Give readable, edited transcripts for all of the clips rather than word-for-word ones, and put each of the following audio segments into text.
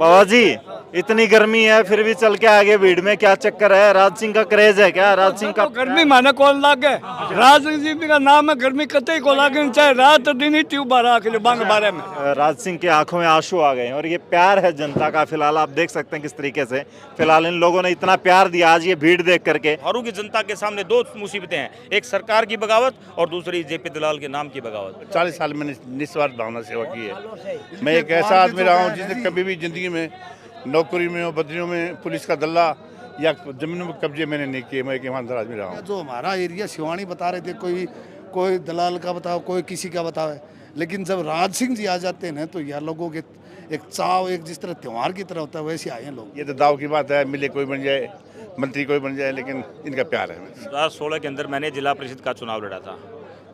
बाबा जी, इतनी गर्मी है फिर भी चल के आगे भीड़ में, क्या चक्कर है? राज सिंह का क्रेज है क्या? राज सिंह का गर्मी माने कौन लागे, राज जी का नाम है, गर्मी कतई को लागे, चाहे रात दिन ही ट्यूब भरा के लिए बांग बारे में। राज सिंह की आंखों में आंसू आ गए हैं और ये प्यार है जनता का। फिलहाल आप देख सकते हैं किस तरीके से फिलहाल इन लोगों ने इतना प्यार दिया आज ये भीड़ देख करके। लोहारू की जनता के सामने दो मुसीबतें हैं, एक सरकार की बगावत और दूसरी जेपी दलाल के नाम की बगावत। 40 साल मैंने निस्वार्थ भावना सेवा की है। मैं एक ऐसा आदमी रहा हूँ जिसने कभी भी जिंदगी में नौकरी में और बदलियों में पुलिस का दल्ला या जमीनों में कब्जे मैंने नहीं किए। मैं एक ईमानदार आदमी रहा हूँ। जो हमारा एरिया शिवानी बता रहे थे, कोई दलाल का बताओ, कोई किसी का बताओ, लेकिन जब राज सिंह जी आ जाते हैं ना तो यार लोगों के एक चाव, एक जिस तरह त्यौहार की तरह होता है वैसे आए हैं लोग। ये तो दाव की बात है, मिले कोई बन जाए, मंत्री कोई बन जाए, लेकिन इनका प्यार है। 2016 के अंदर मैंने जिला परिषद का चुनाव लड़ा था।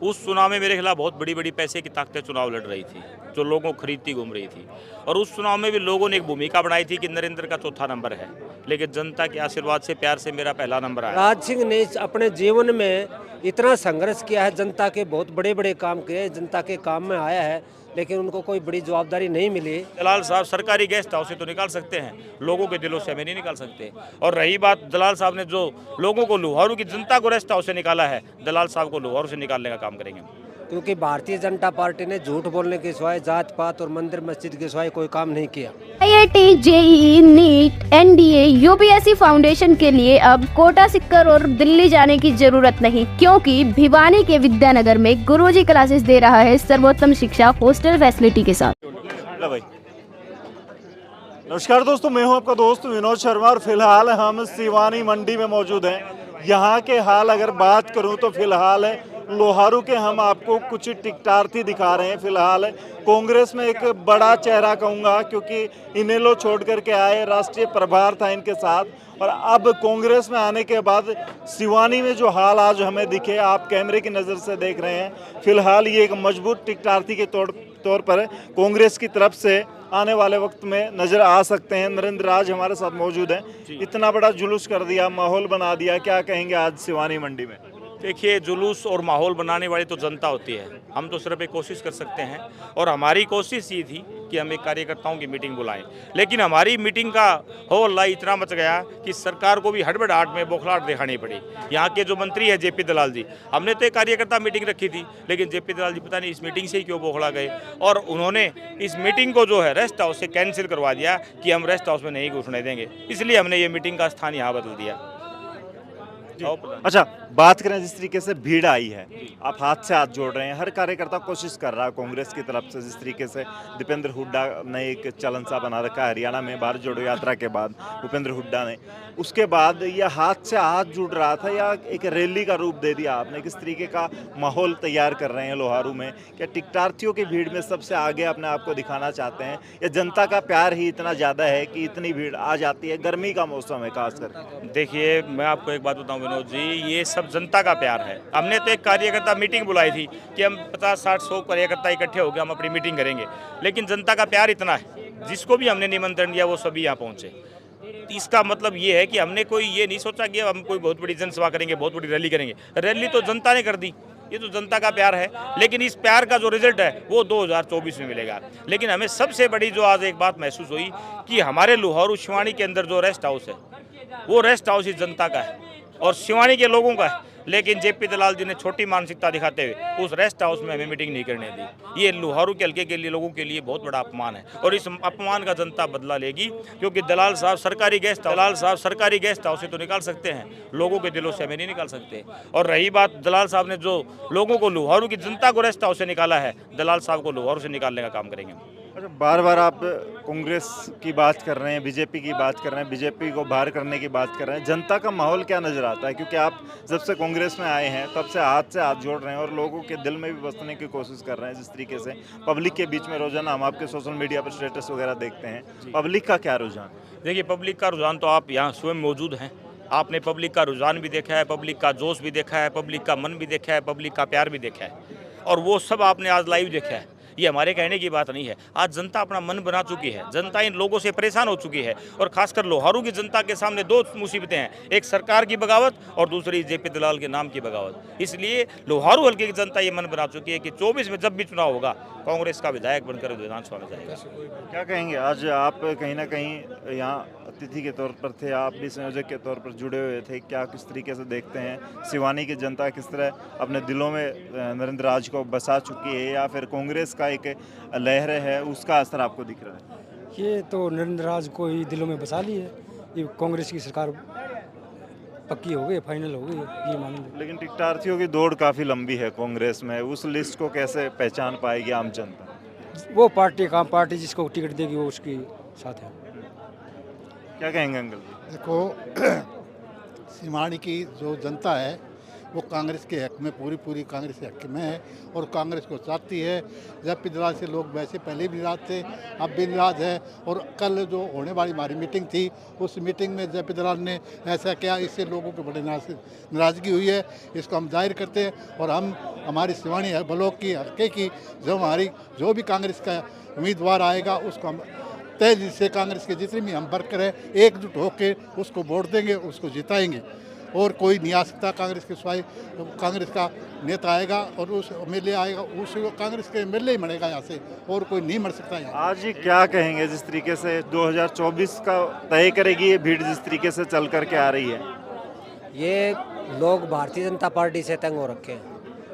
उस चुनाव में मेरे खिलाफ बहुत बड़ी बड़ी पैसे की ताकतें चुनाव लड़ रही थी, जो लोगों को खरीदती घूम रही थी। और उस चुनाव में भी लोगों ने एक भूमिका बनाई थी कि नरेंद्र का चौथा नंबर है, लेकिन जनता के आशीर्वाद से, प्यार से मेरा पहला नंबर आया। राज सिंह ने अपने जीवन में इतना संघर्ष किया है, जनता के बहुत बड़े बड़े काम किए, जनता के काम में आया है, लेकिन उनको कोई बड़ी जवाबदारी नहीं मिली। दलाल साहब सरकारी गेस्ट हाउस से तो निकाल सकते हैं, लोगों के दिलों से हमें नहीं निकाल सकते। और रही बात दलाल साहब ने जो लोगों को, लोहारू की जनता को रेस्ट हाउस से निकाला है, दलाल साहब को लोहारू से निकालने का काम करेंगे। क्योंकि भारतीय जनता पार्टी ने झूठ बोलने के सिवाय, जात पात और मंदिर मस्जिद के सिवाय कोई काम नहीं किया। IIT, JEE, NEET, NDA, UPSC foundation के लिए अब कोटा सिक्कर और दिल्ली जाने की जरूरत नहीं, क्योंकि भिवानी के विद्यानगर में गुरुजी क्लासेस दे रहा है सर्वोत्तम शिक्षा हॉस्टल फैसिलिटी के साथ। लो भाई। नमस्कार दोस्तों, मैं हूं आपका दोस्त विनोद शर्मा और फिलहाल हम सिवानी मंडी में मौजूद हैं। यहाँ के हाल अगर बात करूं तो फिलहाल लोहारू के हम आपको कुछ टिकटार्थी दिखा रहे हैं। फिलहाल कांग्रेस में एक बड़ा चेहरा कहूँगा, क्योंकि इनेलो छोड़ करके आए, राष्ट्रीय प्रभार था इनके साथ, और अब कांग्रेस में आने के बाद सिवानी में जो हाल आज हमें दिखे, आप कैमरे की नज़र से देख रहे हैं। फिलहाल ये एक मजबूत टिकटार्थी के तौर पर कांग्रेस की तरफ से आने वाले वक्त में नज़र आ सकते हैं। नरेंद्र आज हमारे साथ मौजूद हैं। इतना बड़ा जुलूस कर दिया, माहौल बना दिया, क्या कहेंगे आज सिवानी मंडी में? देखिए, जुलूस और माहौल बनाने वाली तो जनता होती है, हम तो सिर्फ एक कोशिश कर सकते हैं। और हमारी कोशिश ये थी कि हम एक कार्यकर्ताओं की मीटिंग बुलाएं, लेकिन हमारी मीटिंग का हो हल्ला इतना मच गया कि सरकार को भी हड़बड़ाहट में बौखलाहट दिखानी पड़ी। यहाँ के जो मंत्री है जेपी दलाल जी, हमने तो एक कार्यकर्ता मीटिंग रखी थी, लेकिन जेपी दलाल जी पता नहीं इस मीटिंग से ही क्यों बौखला गए, और उन्होंने इस मीटिंग को जो है रेस्ट हाउस से कैंसिल करवा दिया कि हम रेस्ट हाउस में नहीं घुसने देंगे। इसलिए हमने ये मीटिंग का स्थान यहाँ बदल दिया। अच्छा, बात करें जिस तरीके से भीड़ आई है, आप हाथ से हाथ जोड़ रहे हैं, हर कार्यकर्ता कोशिश कर रहा है कांग्रेस की तरफ से। जिस तरीके से दीपेंद्र हुड्डा ने एक चलन सा बना रखा है हरियाणा में भारत जोड़ो यात्रा के बाद, भूपेंद्र हुड्डा ने, उसके बाद यह हाथ से हाथ जुड़ रहा था या एक रैली का रूप दे दिया आपने? किस तरीके का माहौल तैयार कर रहे हैं लोहारू में? क्या टिकटार्थियों की भीड़ में सबसे आगे अपने आप को दिखाना चाहते हैं, या जनता का प्यार ही इतना ज़्यादा है कि इतनी भीड़ आ जाती है? गर्मी का मौसम है खासकर। देखिए, मैं आपको एक बात बताऊं विनोद जी, ये सब जनता का प्यार है। हमने तो एक कार्यकर्ता मीटिंग बुलाई थी कि हम 50, 60, 100 कार्यकर्ता इकट्ठे होकर हम अपनी मीटिंग करेंगे, लेकिन जनता का प्यार इतना है, जिसको भी हमने निमंत्रण दिया वो सभी यहाँ पहुँचे। इसका मतलब ये है कि हमने कोई ये नहीं सोचा कि हम कोई बहुत बड़ी जनसभा करेंगे, बहुत बड़ी रैली करेंगे। रैली तो जनता ने कर दी, ये तो जनता का प्यार है, लेकिन इस प्यार का जो रिजल्ट है वो 2024 में मिलेगा। लेकिन हमें सबसे बड़ी जो आज एक बात महसूस हुई कि हमारे लोहारू शिवानी के अंदर जो रेस्ट हाउस है, वो रेस्ट हाउस इस जनता का है और शिवानी के लोगों का है। लेकिन जेपी दलाल जी ने छोटी मानसिकता दिखाते हुए उस रेस्ट हाउस में हमें मीटिंग नहीं करने दी। ये लोहारू के हल्के के लिए, लोगों के लिए बहुत बड़ा अपमान है, और इस अपमान का जनता बदला लेगी, क्योंकि दलाल साहब सरकारी गेस्ट हाउस से तो निकाल सकते हैं, लोगों के दिलों से हमें नहीं निकाल सकते। और रही बात दलाल साहब ने जो लोगों को, लोहारू की जनता को रेस्ट हाउस से निकाला है, दलाल साहब को लोहारू से निकालने का काम करेंगे। अच्छा, बार बार आप कांग्रेस की बात कर रहे हैं, बीजेपी की बात कर रहे हैं, बीजेपी को बाहर करने की बात कर रहे हैं, जनता का माहौल क्या नज़र आता है? क्योंकि आप जब से कांग्रेस में आए हैं तब से हाथ जोड़ रहे हैं और लोगों के दिल में भी बसने की कोशिश कर रहे हैं। जिस तरीके से पब्लिक के बीच में रोजाना हम आपके सोशल मीडिया पर स्टेटस वगैरह देखते हैं, पब्लिक का क्या रुझान? देखिए, पब्लिक का रुझान तो आप यहाँ स्वयं मौजूद हैं, आपने पब्लिक का रुझान भी देखा है, पब्लिक का जोश भी देखा है, पब्लिक का मन भी देखा है, पब्लिक का प्यार भी देखा है, और वो सब आपने आज लाइव देखा है। ये हमारे कहने की बात नहीं है। आज जनता अपना मन बना चुकी है, जनता इन लोगों से परेशान हो चुकी है और खासकर लोहारू की जनता के सामने दो मुसीबतें हैं, एक सरकार की बगावत और दूसरी जेपी दलाल के नाम की बगावत। इसलिए लोहारू हल्के की जनता ये मन बना चुकी है कि 24 में जब भी चुनाव होगा कांग्रेस का विधायक बनकर विधानसभा में जाएगा। क्या कहेंगे, आज आप कहीं ना कहीं यहाँ अतिथि के तौर पर थे, आप भी संयोजक के तौर पर जुड़े हुए थे, क्या किस तरीके से देखते हैं सिवानी की जनता किस तरह अपने दिलों में नरेंद्र राज को बसा चुकी है, या फिर कांग्रेस का एक लहर है उसका असर आपको दिख रहा है? ये तो नरेंद्र राज को ही दिलों में बसा ली है, ये कांग्रेस की सरकार पक्की हो गई, फाइनल हो गई, ये मानेंगे। लेकिन टिकटार्थियों की दौड़ काफ़ी लंबी है कांग्रेस में, उस लिस्ट को कैसे पहचान पाएगी आम जनता? वो पार्टी जिसको टिकट देगी वो उसके साथ है। क्या कहेंगे अंकल जी? देखो सिवानी की जो जनता है वो कांग्रेस के हक में पूरी कांग्रेस के हक में है और कांग्रेस को चाहती है। जब पिछला से लोग वैसे पहले भी नाराज थे, अब भी नाराज है। और कल जो होने वाली हमारी मीटिंग थी उस मीटिंग में जब दलाल ने ऐसा किया, इससे लोगों को बड़ी नाराज़गी हुई है। इसको हम जाहिर करते हैं और हम हमारी सिवानी ब्लॉक की हल्के की जो भी कांग्रेस का उम्मीदवार आएगा उसको हम तय दिल से कांग्रेस के जितने भी हम वर्कर हैं एकजुट होकर उसको वोट देंगे, उसको जिताएंगे। और कोई नहीं आ सकता कांग्रेस के सिवाय, कांग्रेस का नेता आएगा और उस एमएलए आएगा, उस कांग्रेस के एमएलए ही मरेगा यहाँ से, और कोई नहीं मर सकता यहाँ। आज ये क्या कहेंगे, जिस तरीके से 2024 का तय करेगी ये भीड़, जिस तरीके से चल करके आ रही है? ये लोग भारतीय जनता पार्टी से तंग हो रखे हैं,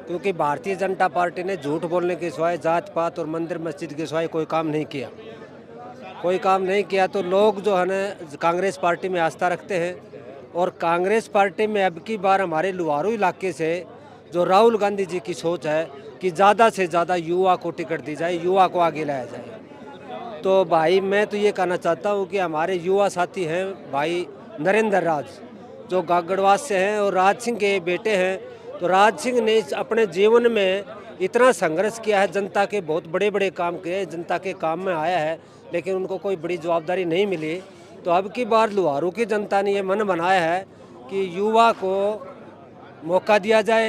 क्योंकि भारतीय जनता पार्टी ने झूठ बोलने के सिवाय, जात पात और मंदिर मस्जिद के सिवाय कोई काम नहीं किया। तो लोग जो है ना कांग्रेस पार्टी में आस्था रखते हैं। और कांग्रेस पार्टी में अब की बार हमारे लुहारू इलाके से जो राहुल गांधी जी की सोच है कि ज़्यादा से ज़्यादा युवा को टिकट दी जाए, युवा को आगे लाया जाए। तो भाई मैं तो ये कहना चाहता हूँ कि हमारे युवा साथी हैं भाई नरेंद्र राज, जो गागड़वास से हैं और राज सिंह के बेटे हैं। तो राज सिंह ने अपने जीवन में इतना संघर्ष किया है, जनता के बहुत बड़े बड़े काम किए, जनता के काम में आया है, लेकिन उनको कोई बड़ी जवाबदारी नहीं मिली। तो अब की बार लुहारू की जनता ने ये मन बनाया है कि युवा को मौका दिया जाए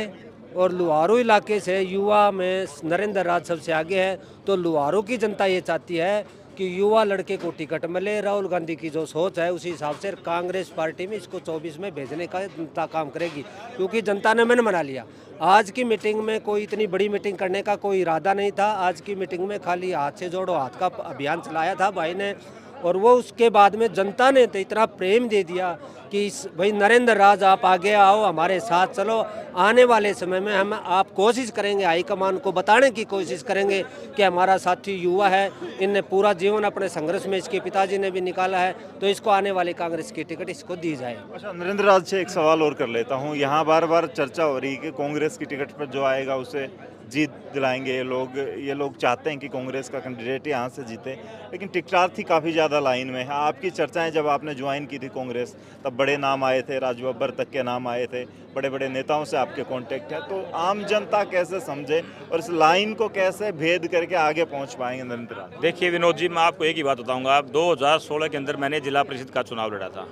और लुहारू इलाके से युवा में नरेंद्र राज सबसे आगे है। तो लुहारू की जनता ये चाहती है कि युवा लड़के को टिकट मिले। राहुल गांधी की जो सोच है उसी हिसाब से कांग्रेस पार्टी में इसको 24 में भेजने का जनता काम करेगी, क्योंकि जनता ने मन बना लिया। आज की मीटिंग में कोई इतनी बड़ी मीटिंग करने का कोई इरादा नहीं था। आज की मीटिंग में खाली हाथ से जोड़ो हाथ का अभियान चलाया था भाई ने, और वो उसके बाद में जनता ने तो इतना प्रेम दे दिया कि भाई नरेंद्र राज आप आगे आओ, हमारे साथ चलो। आने वाले समय में हम आप कोशिश करेंगे, हाईकमान को बताने की कोशिश करेंगे कि हमारा साथी युवा है, इनने पूरा जीवन अपने संघर्ष में, इसके पिताजी ने भी निकाला है, तो इसको आने वाले कांग्रेस की टिकट इसको दी जाए। अच्छा, नरेंद्र राज से एक सवाल और कर लेता हूँ। यहाँ बार बार चर्चा हो रही है कि कांग्रेस की टिकट पर जो आएगा उसे जीत दिलाएंगे ये लोग चाहते हैं कि कांग्रेस का कैंडिडेट यहाँ से जीते, लेकिन टिकटार्थी काफ़ी ज़्यादा लाइन में है। आपकी चर्चाएं जब आपने ज्वाइन की थी कांग्रेस, तब बड़े नाम आए थे, राजू बब्बर तक के नाम आए थे, बड़े बड़े नेताओं से आपके कांटेक्ट है। तो आम जनता कैसे समझे और इस लाइन को कैसे भेद करके आगे पहुँच पाएंगे नरेंद्र राज? देखिए विनोद जी, मैं आपको एक ही बात बताऊँगा। 2016 के अंदर मैंने जिला परिषद का चुनाव लड़ा था।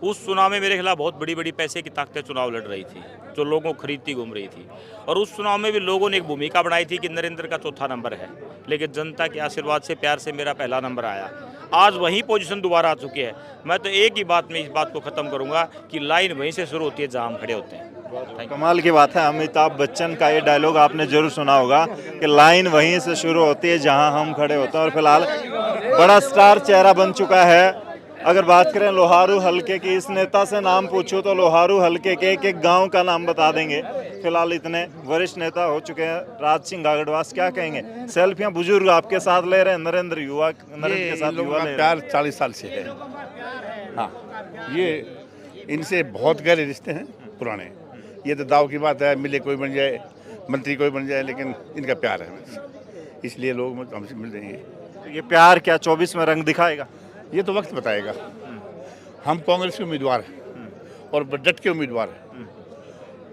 उस चुनाव में मेरे खिलाफ बहुत बड़ी बड़ी पैसे की ताकतें चुनाव लड़ रही थी, जो लोगों को खरीदती घूम रही थी। और उस चुनाव में भी लोगों ने एक भूमिका बनाई थी कि नरेंद्र का चौथा नंबर है, लेकिन जनता के आशीर्वाद से, प्यार से मेरा पहला नंबर आया। आज वही पोजीशन दोबारा आ चुकी है। मैं तो एक ही बात में इस बात को ख़त्म करूंगा कि लाइन वहीं से शुरू होती है जहां हम खड़े होते हैं। कमाल की बात है, अमिताभ बच्चन का ये डायलॉग आपने जरूर सुना होगा कि लाइन वहीं से शुरू होती है जहां हम खड़े होते हैं। और फिलहाल बड़ा स्टार चेहरा बन चुका है। अगर बात करें लोहारू हलके की, इस नेता से नाम पूछो तो लोहारू हलके के एक गांव का नाम बता देंगे। फिलहाल इतने वरिष्ठ नेता हो चुके हैं राज सिंह गागड़वास, क्या कहेंगे? सेल्फियां बुजुर्ग आपके साथ ले रहे हैं, नरेंद्र के साथ युवा ले रहे हैं। प्यार 40 साल से है। हाँ, ये इनसे बहुत गहरे रिश्ते हैं पुराने। ये तो दाव की बात है, मिले कोई बन जाए, मंत्री कोई बन जाए, लेकिन इनका प्यार है, इसलिए लोग हमसे मिल रहे हैं। ये प्यार क्या 24 में रंग दिखाएगा? ये तो वक्त बताएगा। हम कांग्रेस के उम्मीदवार हैं और डट के उम्मीदवार हैं,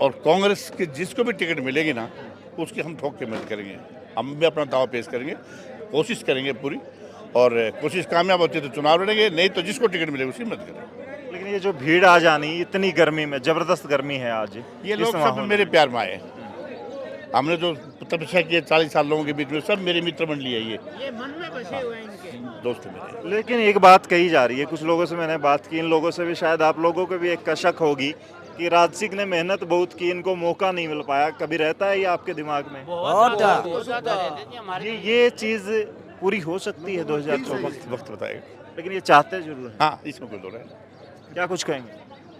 और कांग्रेस के जिसको भी टिकट मिलेगी ना उसकी हम ठोक के मदद करेंगे। हम भी अपना दावा पेश करेंगे, कोशिश करेंगे पूरी, और कोशिश कामयाब होती है तो चुनाव लड़ेंगे, नहीं तो जिसको टिकट मिलेगी उसी मदद करेंगे। लेकिन ये जो भीड़ आ जानी, इतनी गर्मी में, जबरदस्त गर्मी है आज, ये लोग सब मेरे प्यार में आए, हमने जो तपस्या की है 40 साल लोगों के बीच में, सब मेरे मित्र मंडली है ये मन में बसे हुए हैं इनके। दोस्त मेरे। लेकिन एक बात कही जा रही है, कुछ लोगों से मैंने बात की, इन लोगों से भी शायद आप लोगों को भी एक कशक होगी कि राज सिंह ने मेहनत बहुत की, इनको मौका नहीं मिल पाया। कभी रहता है ये आपके दिमाग में? ये चीज़ पूरी हो सकती है 2024? वक्त बताएगा, लेकिन ये चाहते जरूर हैं। हाँ इसमें कोई दो है। क्या कुछ कहेंगे?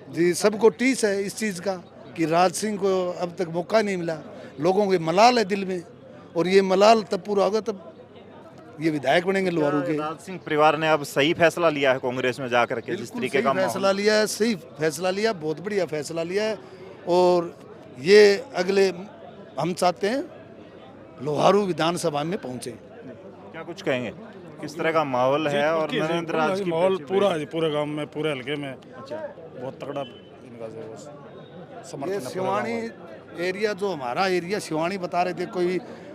जी, सबको टीस है इस चीज़ का कि राज सिंह को अब तक मौका नहीं मिला। लोगों के मलाल है दिल में, और ये मलाल तब पूरा होगा तब ये विधायक बनेंगे लोहारू के। राज सिंह परिवार ने अब सही फैसला लिया है कांग्रेस में जाकर के, जिस तरीके का फैसला लिया है, सही फैसला लिया, बहुत बढ़िया फैसला लिया है। और ये अगले हम चाहते हैं लोहारू विधानसभा में पहुंचे। क्या कुछ कहेंगे, किस तरह का माहौल है? और नरेंद्र राज की माहौल पूरे गांव में, पूरे हल्के में बहुत तगड़ा इनका ये सिवानी एरिया, जो हमारा एरिया सिवानी बता रहे थे,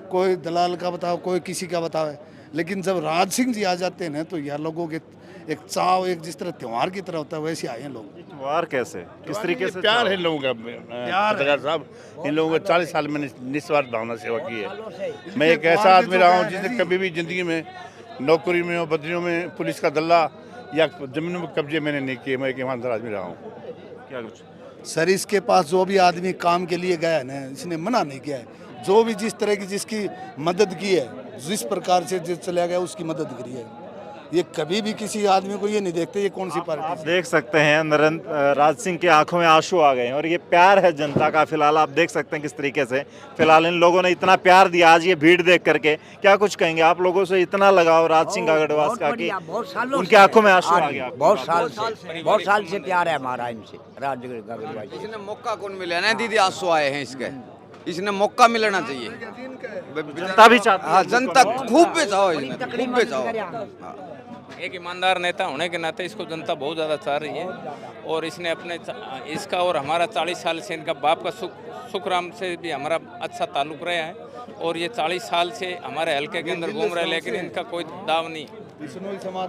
कोई दलाल का बताओ, कोई किसी का बताओ, लेकिन जब राज सिंह जी आ जाते हैं तो यह लोगों के एक चाव, एक जिस तरह त्योहार की तरह होता है वैसे आए हैं लोग। त्योहार कैसे, किस तरीके से? प्यार है इन लोगों का, पत्रकार साहब, इन लोगों को 40 साल मैंने निस्वार्थ भावना सेवा की है। मैं एक ऐसा आदमी रहा हूँ जिसने कभी भी जिंदगी में नौकरी में और बदलियों में पुलिस का दल्ला या जमीनों में कब्जे मैंने नहीं किए। मैं एक ईमानदार आदमी रहा हूँ। क्या कुछ? सर, इसके पास जो भी आदमी काम के लिए गया है ना, इसने मना नहीं किया है। जो भी जिस तरह की जिसकी मदद की है, जिस प्रकार से जिस चला गया उसकी मदद करी है। ये कभी भी किसी आदमी को ये नहीं देखते ये कौन सी पार्टी। आप देख सकते हैं नरेंद्र राज सिंह की आंखों में आंसू आ गए हैं, और ये प्यार है जनता का। फिलहाल आप देख सकते हैं किस तरीके से फिलहाल इन लोगों ने इतना प्यार दिया आज ये भीड़ देख करके। क्या कुछ कहेंगे, आप लोगों से इतना लगाव राज सिंह गागड़वास का कि उनकी आंखों में आंसू आ गया? बहुत साल से प्यार है हमारा इनसे, राज गागड़वास। इसने मौका कौन मिला ना दीदी, आंसू आए हैं इसके, इसने मौका मिलना चाहिए। जनता भी चाहती है। हाँ, जनता खूब बेचाओ, खूब बेचाओ। एक ईमानदार नेता होने के नाते इसको जनता बहुत ज़्यादा चाह रही है, और इसने अपने इसका और हमारा 40 साल से इनका बाप का सुखराम से भी हमारा अच्छा ताल्लुक रहा है, और ये 40 साल से हमारे हल्के के अंदर घूम रहे हैं, लेकिन इनका कोई दाव नहीं।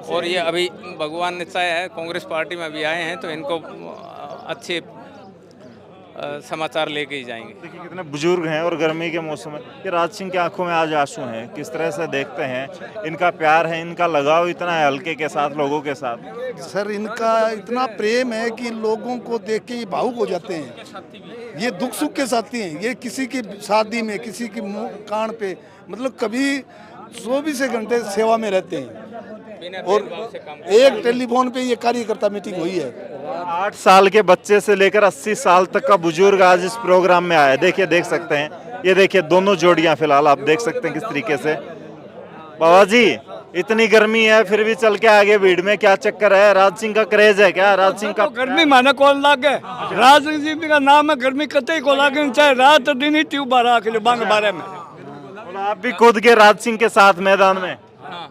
और ये अभी भगवान ने चाहा है कांग्रेस पार्टी में अभी आए हैं तो इनको अच्छे समाचार लेके ही जाएंगे। देखिए कितने बुजुर्ग हैं, और गर्मी के मौसम में ये राज सिंह की आंखों में आज आंसू हैं। किस तरह से देखते हैं, इनका प्यार है, इनका लगाव इतना है हल्के के साथ, लोगों के साथ। सर, इनका इतना प्रेम है कि लोगों को देख के ये भावुक हो जाते हैं। ये दुख सुख के साथी हैं। ये किसी की शादी में, किसी की कान पे, मतलब कभी 24 घंटे सेवा में रहते हैं। और एक टेलीफोन पे ये कार्यकर्ता मीटिंग हुई है। 8 साल के बच्चे से लेकर 80 साल तक का बुजुर्ग आज इस प्रोग्राम में आया। देखिए, देख सकते हैं, ये देखिए दोनों जोड़ियां फिलहाल आप देख सकते हैं किस तरीके से। बाबा जी, इतनी गर्मी है फिर भी चल के आगे भीड़ में, क्या चक्कर है? राज सिंह का क्रेज है क्या? राज सिंह का गर्मी माने कौन लागे? राज सिंह जी का नाम है, गर्मी कतई को लागे, चाहे रात दिन ही ट्यूब बारह के लिए बांग बारे में। आप भी खुद के राज सिंह के साथ मैदान में?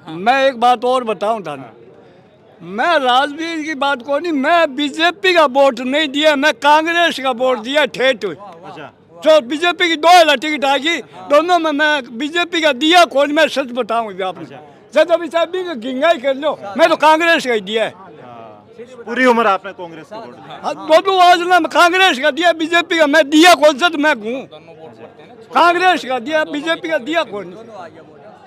मैं एक बात और बताऊं था, मैं राजवीर की बात को नहीं, मैं बीजेपी का वोट नहीं दिया, मैं कांग्रेस का वोट दिया ठेठ हुई। जो बीजेपी की 2 टिकट आएगी, दोनों में मैं बीजेपी का दिया कौन, मैं सच बताऊं आपने। जब अभी साहब भी गिंगाई कर लो, मैं तो कांग्रेस का ही दिया है। पूरी उम्र आपने कांग्रेस का वोट दिया? दोनों आज ना कांग्रेस का दिया, बीजेपी का मैं दिया कौन सा, तो मैं हूँ कांग्रेस का दिया, बीजेपी का दिया कौन।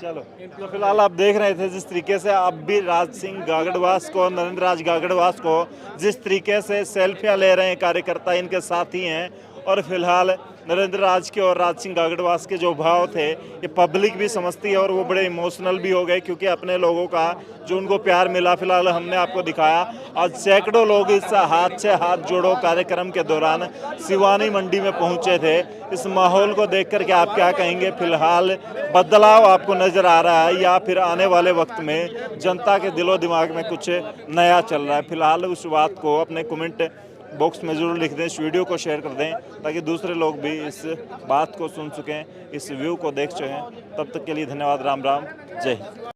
चलो, तो फिलहाल आप देख रहे थे जिस तरीके से अब भी राज सिंह गागड़वास को, नरेंद्र राज गागड़वास को जिस तरीके से सेल्फियां ले रहे हैं कार्यकर्ता, इनके साथी हैं। और फिलहाल नरेंद्र राज के और राज सिंह गागड़वास के जो भाव थे ये पब्लिक भी समझती है, और वो बड़े इमोशनल भी हो गए क्योंकि अपने लोगों का जो उनको प्यार मिला फिलहाल हमने आपको दिखाया। आज सैकड़ों लोग इस हाथ से हाथ जोड़ो कार्यक्रम के दौरान सिवानी मंडी में पहुंचे थे। इस माहौल को देख कर के आप क्या कहेंगे? फिलहाल बदलाव आपको नज़र आ रहा है, या फिर आने वाले वक्त में जनता के दिलो दिमाग में कुछ नया चल रहा है? फिलहाल उस बात को अपने कमेंट बॉक्स में ज़रूर लिख दें, इस वीडियो को शेयर कर दें ताकि दूसरे लोग भी इस बात को सुन सकें, इस व्यू को देख सकें। तब तक के लिए धन्यवाद। राम राम, जय हिंद।